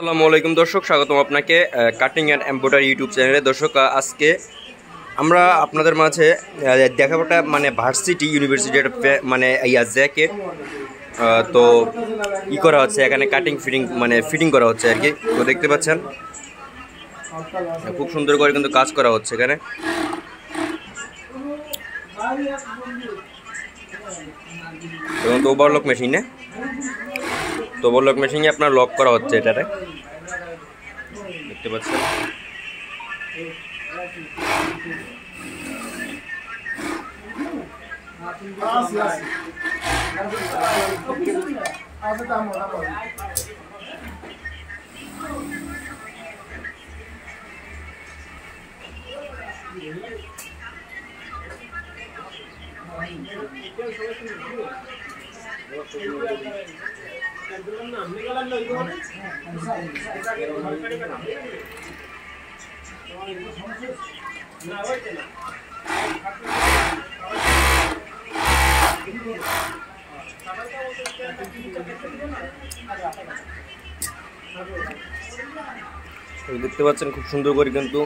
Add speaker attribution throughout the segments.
Speaker 1: আসসালামু আলাইকুম দর্শক, স্বাগতম আপনাকে কাটিং অ্যান্ড এমব্রয়ডারি ইউটিউব চ্যানেলে। দর্শক, আজকে আমরা আপনাদের মাঝে দেখাবোটা মানে ভার্সিটি ইউনিভার্সিটির মানে জ্যাকেট তো করা হচ্ছে এখানে, কাটিং ফিটিং করা হচ্ছে আর কি। তো দেখতে পাচ্ছেন খুব সুন্দর করে কিন্তু কাজ করা হচ্ছে এখানে। এবং তো ওভারলক মেশিনে আপনার লক করা হচ্ছে এটাতে, দেখতে পাচ্ছেন। দেখতে পাচ্ছেন খুব সুন্দর করে কিন্তু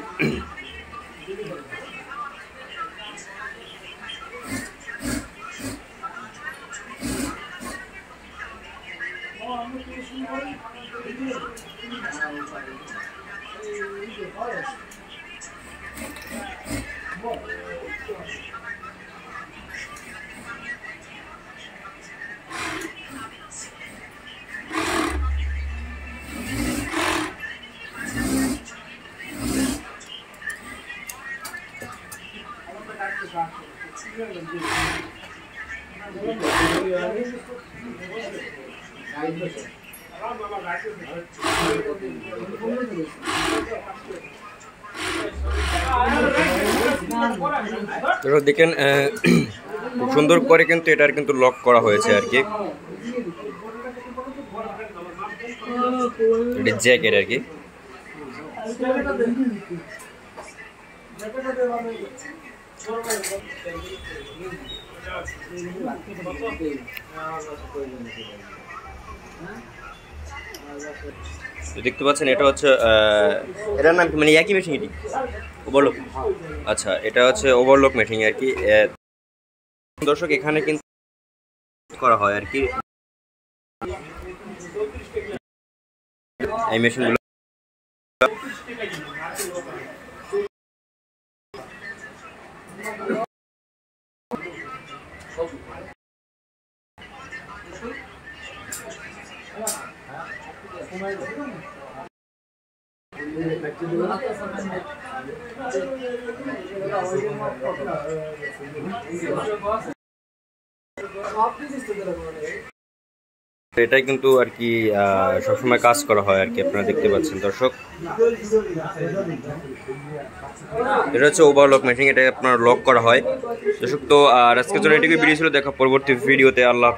Speaker 1: দেখেন খুব সুন্দর করে কিন্তু এটার কিন্তু লক করা হয়েছে আর কি, জ্যাকেট আর কি। দেখতে পাচ্ছেন এটা হচ্ছে এটার নাম মানে একই মেশিন, এটি ওভারলক। আচ্ছা, এটা হচ্ছে ওভারলক মেশিন আর কি। দর্শক, এখানে কিন্তু করা হয় আর কি এই মেশিনগুলো। এটাই কিন্তু আর কি সবসময় কাজ করা হয় আর কি, আপনারা দেখতে পাচ্ছেন দর্শক। এটা হচ্ছে ওভারলক মেশিন, এটা আপনার লক করা হয় দর্শক। তো আর আজকের জন্য এটুকুই ভিডিও ছিল, দেখা পরবর্তী ভিডিওতে। আল্লাহ।